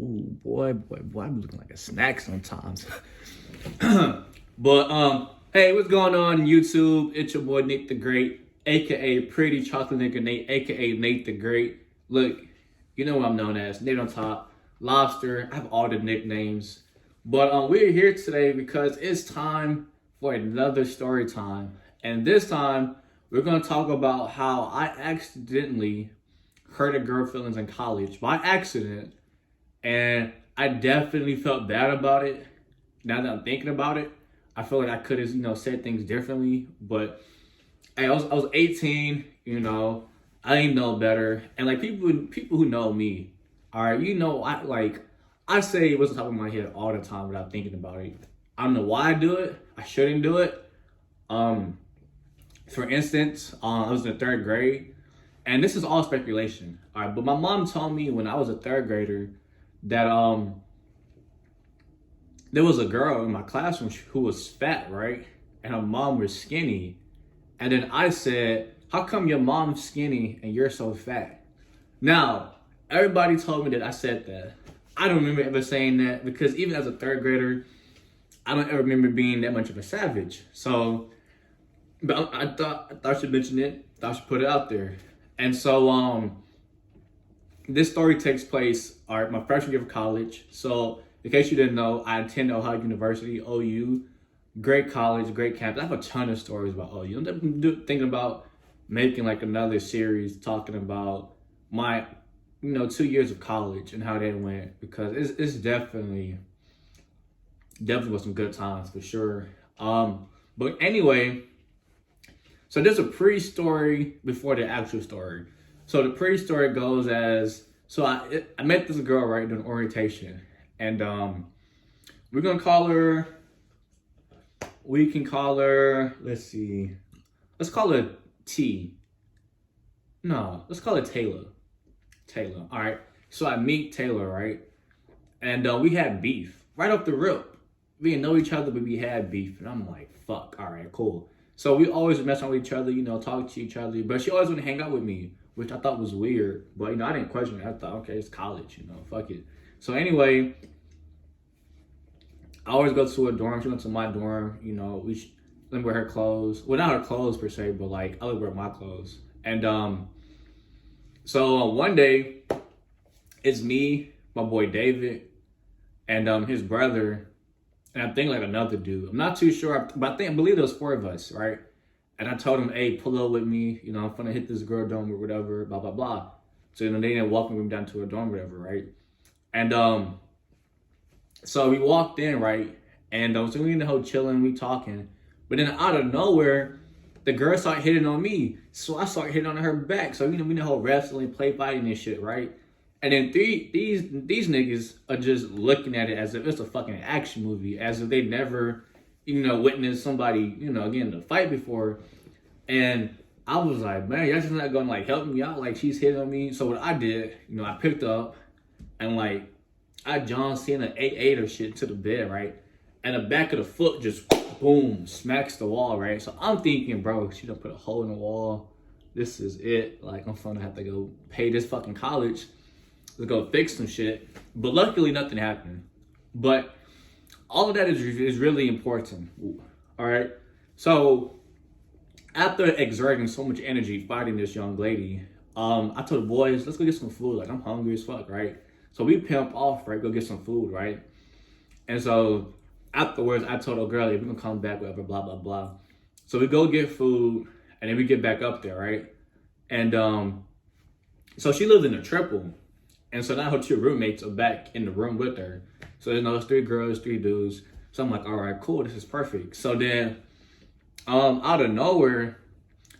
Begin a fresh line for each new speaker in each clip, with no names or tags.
Ooh, boy, I'm looking like a snack sometimes. But hey, what's going on YouTube? It's your boy Nick the Great, aka Pretty Chocolate Nigga Nate, aka Nate the Great. Look, you know what I'm known as, Nate on top, Lobster. I have all the nicknames. But we're here today because it's time for another story time. And this time, we're gonna talk about how I accidentally hurt a girl's feelings in college by accident. And I definitely felt bad about it. Now that I'm thinking about it, I feel like I could have, said things differently. But hey, I was 18, I didn't know better. And like people who know me, all right, I say what's on top of my head all the time without thinking about it. I don't know why I do it. I shouldn't do it. For instance, I was in the third grade, and this is all speculation. All right, but my mom told me when I was a third grader that there was a girl in my classroom who was fat, right? And her mom was skinny. And then I said, how come your mom's skinny and you're so fat? Now, everybody told me that I said that. I don't remember ever saying that because even as a third grader, I don't ever remember being that much of a savage. So, but I thought I should mention it. I should put it out there. And so, this story takes place, all right, my freshman year of college. So, in case you didn't know, I attend Ohio University, OU. Great college, great campus. I have a ton of stories about OU. I'm thinking about making like another series talking about my, 2 years of college and how they went because it's definitely was some good times for sure. But anyway, so there's a pre-story before the actual story. So the pre-story goes as, so I met this girl, right, during orientation. And we're going to call her, let's see. Let's call her T. No, let's call her Taylor. All right. So I meet Taylor, right? And we had beef right off the rip. We didn't know each other, but we had beef. And I'm like, fuck, all right, cool. So we always mess with each other, talk to each other. But she always would hang out with me, which I thought was weird. But, I didn't question it. I thought, okay, it's college, fuck it. So anyway, I always go to her dorm. She went to my dorm. Let me wear her clothes. Well, not her clothes per se, but like I would wear my clothes. And so one day, it's me, my boy David, and his brother, and I think like another dude. I'm not too sure, but I believe there was 4 of us, right? And I told him, hey, pull up with me. I'm gonna hit this girl dorm or whatever, blah blah blah. So they didn't welcome me down to her dorm, whatever, right? And so we walked in, right? And so we in the whole chilling, we talking. But then out of nowhere, the girl started hitting on me. So I started hitting on her back. So we in the whole wrestling, play fighting and shit, right? And then these niggas are just looking at it as if it's a fucking action movie, as if they never, witnessed somebody, getting in a fight before. And I was like, man, y'all just not gonna like help me out. Like she's hitting on me. So what I did, I picked up and like I John Cena 8 or shit to the bed, right? And the back of the foot just boom, smacks the wall, right? So I'm thinking, bro, she done put a hole in the wall. This is it. Like I'm gonna have to go pay this fucking college to go fix some shit. But luckily nothing happened. But all of that is really important. All right. So after exerting so much energy fighting this young lady, I told the boys, let's go get some food. Like I'm hungry as fuck, right? So we pimp off, right? Go get some food, right? And so afterwards, I told the girl, hey, we're gonna come back, whatever, blah, blah, blah. So we go get food, and then we get back up there, right? And so she lived in a triple. And so now her two roommates are back in the room with her. So there's those 3 girls, 3 dudes. So I'm like, all right, cool, this is perfect. So then out of nowhere,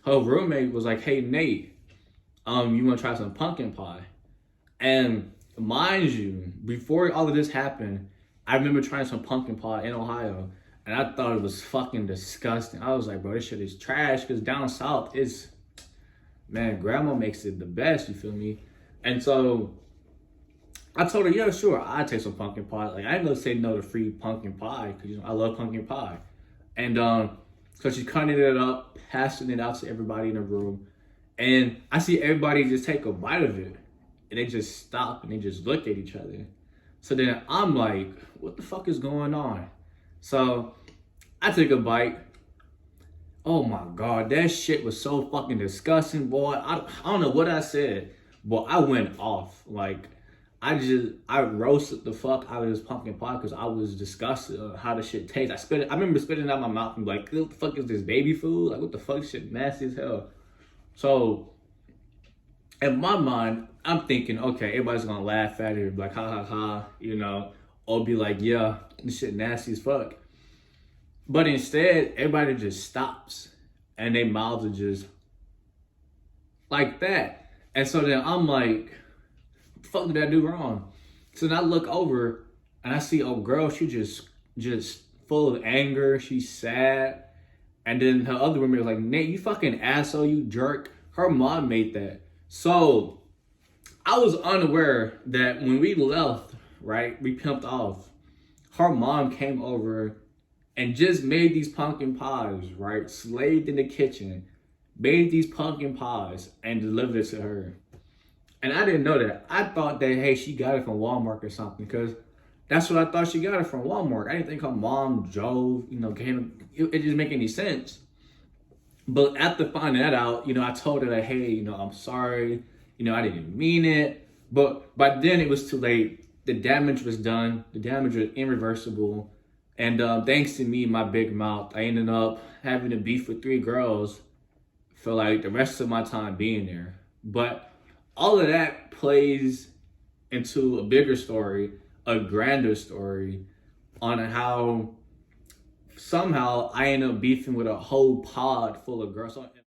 her roommate was like, hey Nate, you wanna try some pumpkin pie? And mind you, before all of this happened, I remember trying some pumpkin pie in Ohio, and I thought it was fucking disgusting. I was like, bro, this shit is trash, because down south, it's, man, grandma makes it the best, you feel me? And so I told her, yeah, sure, I'd take some pumpkin pie. Like, I ain't gonna say no to free pumpkin pie, because, I love pumpkin pie. And so she's cutting it up, passing it out to everybody in the room, and I see everybody just take a bite of it. And they just stop and they just look at each other. So then I'm like, what the fuck is going on? So I took a bite. Oh my God, that shit was so fucking disgusting, boy. I don't know what I said, but I went off. Like, I roasted the fuck out of this pumpkin pie because I was disgusted of how the shit tastes. I remember spitting it out my mouth and like, what the fuck is this, baby food? Like, what the fuck, shit nasty as hell. So in my mind, I'm thinking, okay, everybody's gonna laugh at it, like, ha ha ha, or be like, yeah, this shit nasty as fuck. But instead, everybody just stops and their mouths are just like that. And so then I'm like, what the fuck did I do wrong? So then I look over and I see a girl, she just full of anger, she's sad. And then her other roommate was like, Nate, you fucking asshole, you jerk. Her mom made that. So I was unaware that when we left, right, we pimped off, her mom came over and just made these pumpkin pies, right, slaved in the kitchen, made these pumpkin pies and delivered it to her. And I didn't know that. I thought that, hey, she got it from Walmart or something, because that's what I thought, she got it from Walmart. I didn't think her mom drove, it didn't make any sense. But after finding that out, I told her that, hey, I'm sorry, I didn't mean it. But by then it was too late. The damage was done. The damage was irreversible. And thanks to me, my big mouth, I ended up having to beef with 3 girls for like the rest of my time being there. But all of that plays into a bigger story, a grander story on how somehow I ended up beefing with a whole pod full of girls.